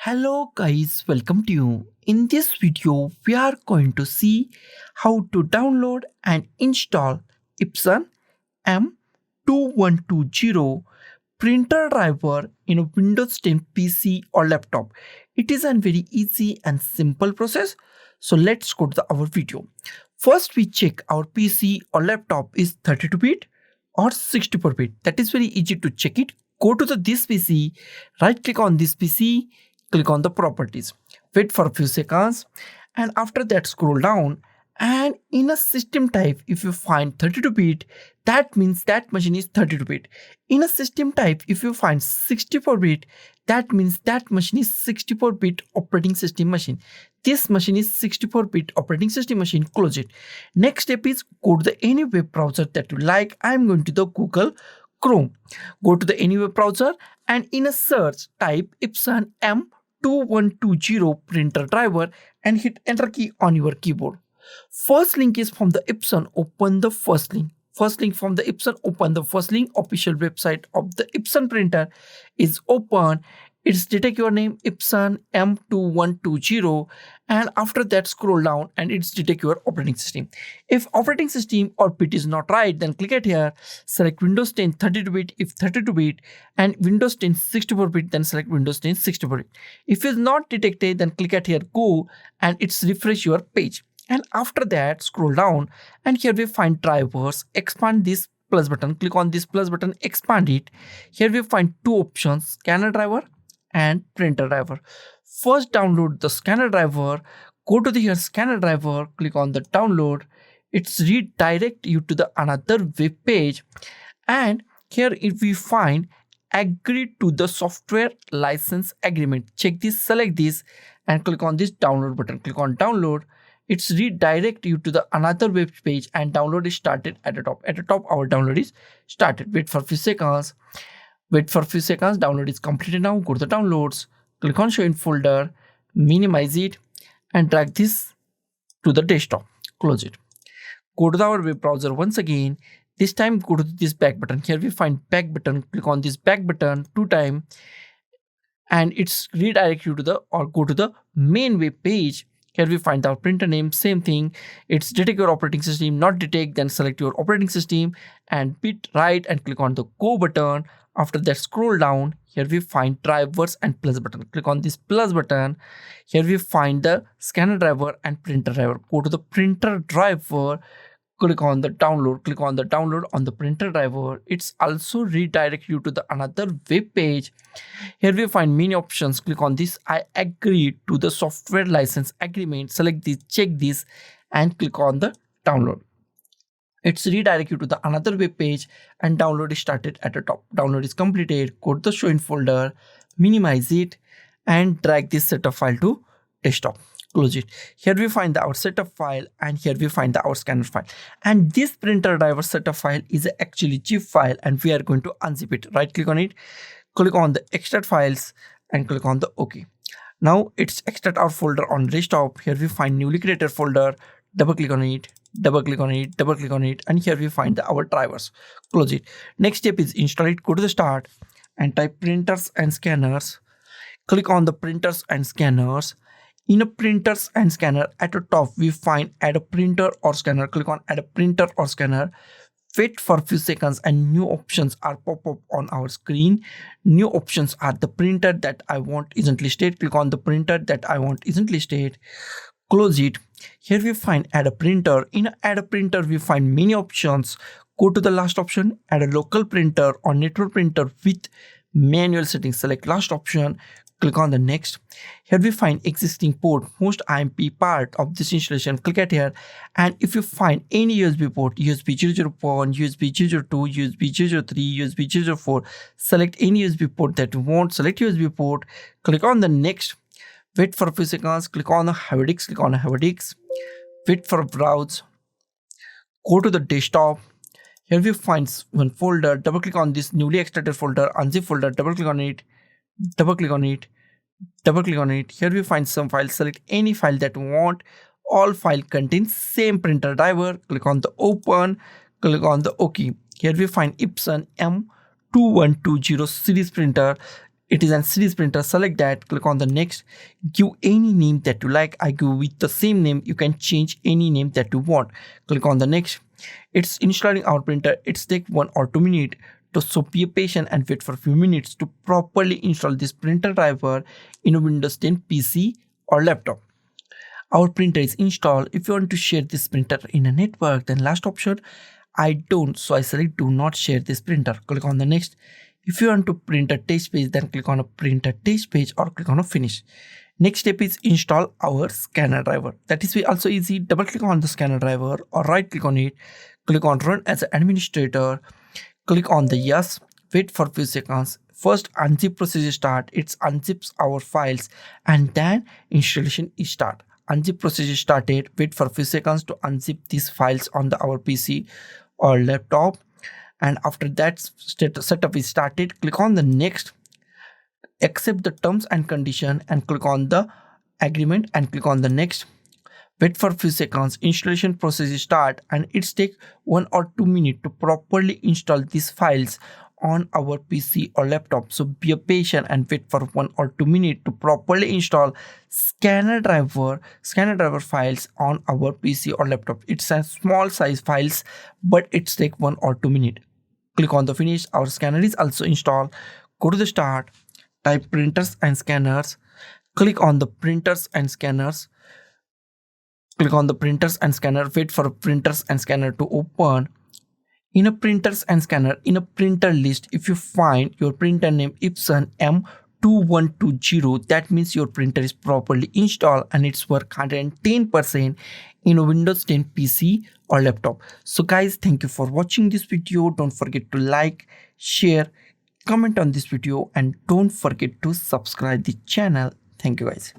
Hello guys, welcome to you. In this video, we are going to see how to download and install Epson M2120 printer driver in a Windows 10 PC or laptop. It is a very easy and simple process. So let's go to our video. First, we check our PC or laptop is 32-bit or 64-bit. That is very easy to check it. Go to this PC, right click on this PC, click on the properties, wait for a few seconds, and after that scroll down, and in a system type if you find 32-bit, that means that machine is 32-bit. In a system type if you find 64-bit, that means that machine is 64-bit operating system machine. This machine is 64-bit operating system machine. Close it. Next step is go to any web browser that you like. I am going to the Google Chrome. Go to any web browser and in a search type Epson M2120 printer driver and hit enter key on your keyboard. First link is from the Epson. Open the first link. First link from the Epson. Open the first link. Official website of the Epson printer is open. It's detect your name Epson M2120, and after that scroll down and it's detect your operating system. If operating system or bit is not right, then click it here, select Windows 10 32-bit if 32-bit, and Windows 10 64-bit, then select Windows 10 64-bit. If it's not detected, then click at here go and it's refresh your page. And after that scroll down and here we find drivers. Expand this plus button, click on this plus button, expand it. Here we find two options, scanner driver and printer driver. First download the scanner driver. Go to the here scanner driver, click on the download. It's redirect you to the another web page, and here if we find agree to the software license agreement, check this, select this and click on this download button. Click on download. It's redirect you to the another web page and download is started at the top. At the top our download is started. Wait for a few seconds. Download is completed now. Go to the downloads, click on show in folder, minimize it and drag this to the desktop. Close it. Go to our web browser once again. This time go to this back button. Here we find back button. Click on this back button two times and it's redirect you to the or go to the main web page. Here we find our printer name, same thing. It's detect your operating system, not detect, then select your operating system and bit right and click on the go button. After that scroll down, here we find drivers and plus button. Click on this plus button. Here we find the scanner driver and printer driver. Go to the printer driver, click on the download, click on the download on the printer driver. It's also redirect you to the another web page. Here we find many options. Click on this, I agree to the software license agreement. Select this, check this and click on the download. It's redirect you to the another web page and download is started at the top. Download is completed. Go to the show in folder, minimize it and drag this setup file to desktop. Close it. Here we find our setup file and here we find our scanner file. And this printer driver setup file is actually zip file and we are going to unzip it. Right click on it, click on the extract files and click on the OK. Now it's extract our folder on desktop. Here we find newly created folder, double click on it, double click on it, double click on it, and here we find our drivers. Close it. Next step is install it. Go to the start and type printers and scanners. Click on the printers and scanners. In a printers and scanner at the top we find add a printer or scanner. Click on add a printer or scanner. Wait for a few seconds and new options are pop up on our screen. New options are the printer that I want isn't listed. Click on the printer that I want isn't listed. Close it. Here we find add a printer. In add a printer we find many options. Go to the last option, add a local printer or network printer with manual settings. Select last option, click on the next. Here we find existing port, most IMP part of this installation. Click at here and if you find any USB port, USB 001, USB 002, USB 003, USB 004, select any USB port that you want. Select USB port, click on the next. Wait for a few seconds, click on the have a disk, click on a have a disk. Wait for a browse. Go to the desktop. Here we find one folder. Double click on this newly extracted folder, unzip folder, double click on it, double click on it, double click on it. Here we find some files. Select any file that you want. All file contains same printer driver. Click on the open, click on the OK. Here we find Epson M2120 series printer. it is a series printer. Select that, click on the next, give any name that you like. I give with the same name. You can change any name that you want. Click on the next. It's installing our printer. It's take 1 or 2 minutes. So be patient and wait for a few minutes to properly install this printer driver in a Windows 10 PC or laptop. Our printer is installed. If you want to share this printer in a network, then last option, I don't, so I select do not share this printer. Click on the next. If you want to print a test page, then click on a print a test page or click on a finish. Next step is install our scanner driver. That is also easy. Double click on the scanner driver or right click on it. Click on run as an administrator. Click on the yes. Wait for few seconds. First unzip procedure start. It unzips our files and then installation is start. Unzip procedure started. Wait for few seconds to unzip these files on our PC or laptop. And after that setup is started, click on the next, accept the terms and condition and click on the agreement and click on the next. Wait for few seconds, installation process start, and it's take 1 or 2 minutes to properly install these files on our PC or laptop. So be patient and wait for 1 or 2 minutes to properly install scanner driver files on our PC or laptop. It's a small size files, but it's take 1 or 2 minutes. Click on the finish. Our scanner is also installed. Go to the start, type printers and scanners. Click on the printers and scanners. Click on the printers and scanner. Wait for printers and scanner to open. In a printers and scanner, in a printer list, if you find your printer name Epson M2120, that means your printer is properly installed and it's work 110% in a Windows 10 PC or laptop. So guys, thank you for watching this video. Don't forget to like, share, comment on this video, and don't forget to subscribe the channel. Thank you guys.